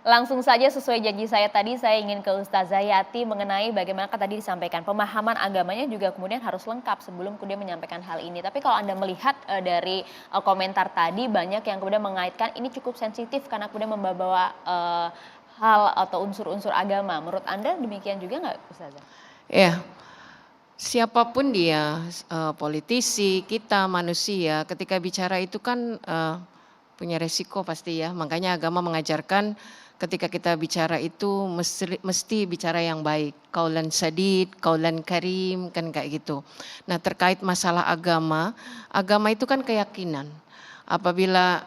Langsung saja sesuai janji saya tadi, saya ingin ke Ustazah Yati mengenai bagaimana kan tadi disampaikan pemahaman agamanya juga kemudian harus lengkap sebelum kemudian menyampaikan hal ini. Tapi kalau Anda melihat dari komentar tadi banyak yang kemudian mengaitkan ini cukup sensitif karena kemudian membawa hal atau unsur-unsur agama. Menurut Anda demikian juga nggak Ustazah? Ya, siapapun dia, politisi, kita manusia, ketika bicara itu kan punya resiko pasti ya. Makanya agama mengajarkan ketika kita bicara itu mesti bicara yang baik. Qaulan sadid, qaulan karim, kan kayak gitu. Nah terkait masalah agama, agama itu kan keyakinan. Apabila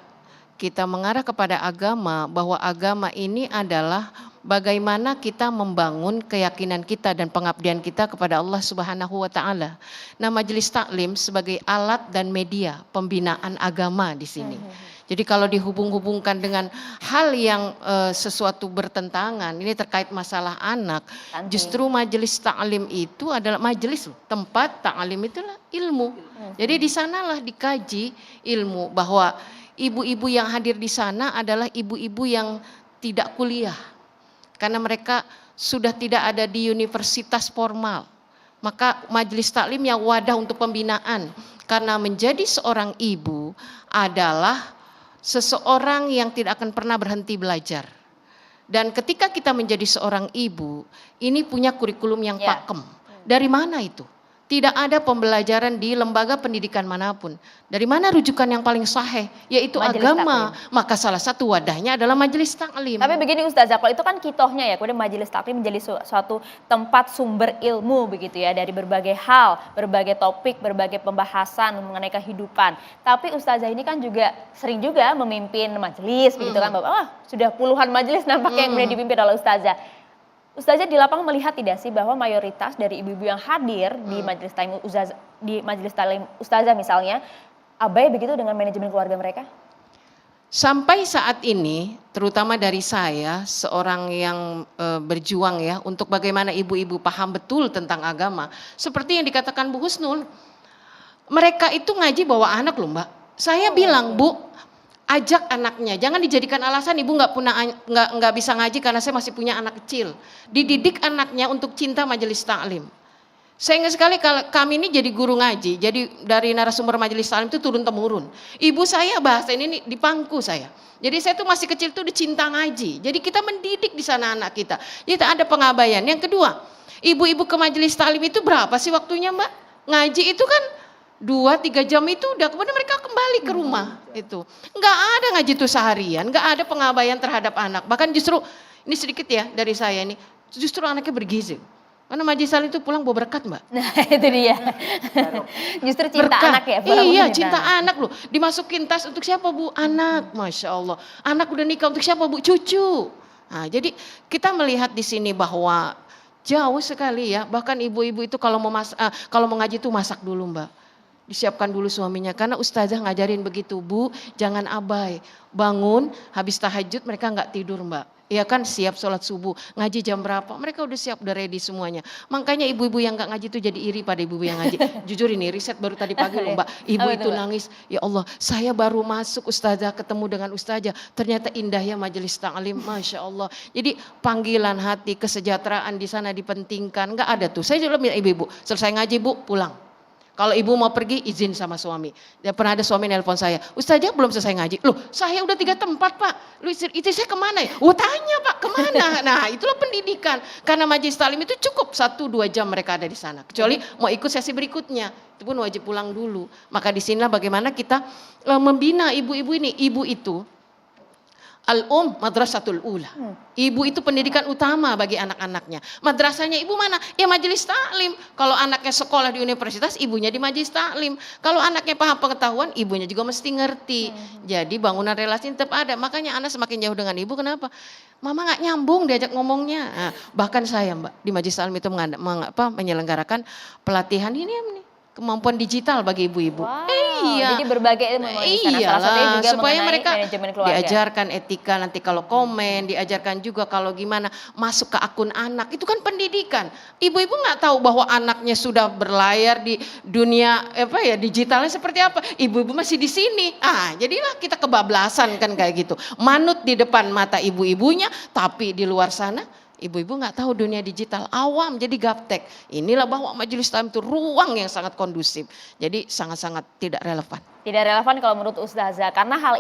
kita mengarah kepada agama, bahwa agama ini adalah bagaimana kita membangun keyakinan kita dan pengabdian kita kepada Allah Subhanahu wa taala. Nah, Majelis Taklim sebagai alat dan media pembinaan agama di sini. Jadi kalau dihubung-hubungkan dengan hal yang sesuatu bertentangan, ini terkait masalah anak, justru Majelis Taklim itu adalah majelis tempat taklim itulah ilmu. Jadi di sanalah dikaji ilmu, bahwa ibu-ibu yang hadir di sana adalah ibu-ibu yang tidak kuliah. Karena mereka sudah tidak ada di universitas formal. Maka Majelis Taklim yang wadah untuk pembinaan. Karena menjadi seorang ibu adalah seseorang yang tidak akan pernah berhenti belajar. Dan ketika kita menjadi seorang ibu, ini punya kurikulum yang pakem. Dari mana itu? Tidak ada pembelajaran di lembaga pendidikan manapun. Dari mana rujukan yang paling sahih? Yaitu Majelis agama. Taklim. Maka salah satu wadahnya adalah Majelis Taklim. Tapi begini Ustazah, kalau itu kan kitohnya ya, kemudian Majelis Taklim menjadi suatu tempat sumber ilmu begitu ya, dari berbagai hal, berbagai topik, berbagai pembahasan mengenai kehidupan. Tapi Ustazah ini kan juga sering juga memimpin majelis begitu kan, sudah puluhan majelis nampaknya yang kemudian dipimpin oleh Ustazah. Ustazah di lapangan melihat tidak sih bahwa mayoritas dari ibu-ibu yang hadir di Majelis Taklim Ustazah misalnya abai begitu dengan manajemen keluarga mereka? Sampai saat ini, terutama dari saya, seorang yang berjuang ya untuk bagaimana ibu-ibu paham betul tentang agama. Seperti yang dikatakan Bu Husnul, mereka itu ngaji bawa anak loh Mbak. Saya bilang Bu, ajak anaknya, jangan dijadikan alasan ibu nggak bisa ngaji karena saya masih punya anak kecil. Dididik anaknya untuk cinta Majelis Taklim. Saya ingat sekali kalau kami ini jadi guru ngaji, jadi dari narasumber Majelis Taklim itu turun temurun. Ibu saya bahasa ini di pangku saya. Jadi saya tuh masih kecil tuh dicinta ngaji. Jadi kita mendidik di sana anak kita. Jadi ada pengabaian. Yang kedua, ibu-ibu ke Majelis Taklim itu berapa sih waktunya Mbak? Ngaji itu kan 2-3 jam itu udah, kemudian mereka kembali ke rumah itu. Nggak ada ngaji itu seharian, nggak ada pengabaian terhadap anak. Bahkan justru, ini sedikit ya dari saya ini, justru anaknya bergizi. Karena Majelis Taklim itu pulang bawa berkat Mbak. Nah itu dia. Justru cinta berkat. Anak ya. Iya cinta anak loh. Dimasukin tas untuk siapa Bu? Anak, Masya Allah. Anak udah nikah untuk siapa Bu? Cucu. Nah jadi kita melihat di sini bahwa jauh sekali ya. Bahkan ibu-ibu itu kalau mau ngaji itu masak dulu Mbak. Disiapkan dulu suaminya, karena ustazah ngajarin begitu Bu, jangan abai, bangun habis tahajud mereka nggak tidur Mbak. Iya kan, siap sholat subuh, ngaji jam berapa, mereka udah siap, udah ready semuanya. Makanya ibu-ibu yang nggak ngaji itu jadi iri pada ibu-ibu yang ngaji. Jujur ini riset baru tadi pagi loh Mbak, ibu itu nangis, ya Allah saya baru masuk ustazah ketemu dengan ustazah, ternyata indah ya Majelis Taklim, Masya Allah. Jadi panggilan hati, kesejahteraan di sana dipentingkan, nggak ada tuh. Saya juga bilang ibu-ibu, selesai ngaji Bu, pulang. Kalau ibu mau pergi izin sama suami. Ya, pernah ada suami nelpon saya, Ustazah belum selesai ngaji. Loh saya udah 3 tempat Pak, lu itu saya kemana ya? Oh tanya Pak kemana? Nah itulah pendidikan. Karena Majelis Taklim itu cukup 1-2 jam mereka ada di sana. Kecuali mau ikut sesi berikutnya, itu pun wajib pulang dulu. Maka di sinilah bagaimana kita membina ibu-ibu ini. Ibu itu madrasatul ula. Ibu itu pendidikan utama bagi anak-anaknya. Madrasahnya ibu mana? Ya Majelis Taklim. Kalau anaknya sekolah di universitas, ibunya di Majelis Taklim. Kalau anaknya paham pengetahuan, ibunya juga mesti ngerti. Jadi bangunan relasi tetap ada. Makanya anak semakin jauh dengan ibu, kenapa? Mama nggak nyambung diajak ngomongnya. Nah, bahkan saya Mbak di Majelis Taklim itu menyelenggarakan pelatihan ini kemampuan digital bagi ibu-ibu. Wow, Iya. jadi berbagai ilmu di sana. Salah satunya Iyalah, juga supaya mengenai mereka manajemen keluarga. diajarkan etika nanti kalau komen, diajarkan juga kalau gimana masuk ke akun anak. Itu kan pendidikan. Ibu-ibu nggak tahu bahwa anaknya sudah berlayar di dunia digitalnya seperti apa. Ibu-ibu masih di sini. Jadilah kita kebablasan kan kayak gitu. Manut di depan mata ibu-ibunya, tapi di luar sana ibu-ibu nggak tahu dunia digital, awam jadi gaptek. Inilah bahwa majelis taklim itu ruang yang sangat kondusif. Jadi sangat-sangat tidak relevan. Tidak relevan kalau menurut Ustazah, karena hal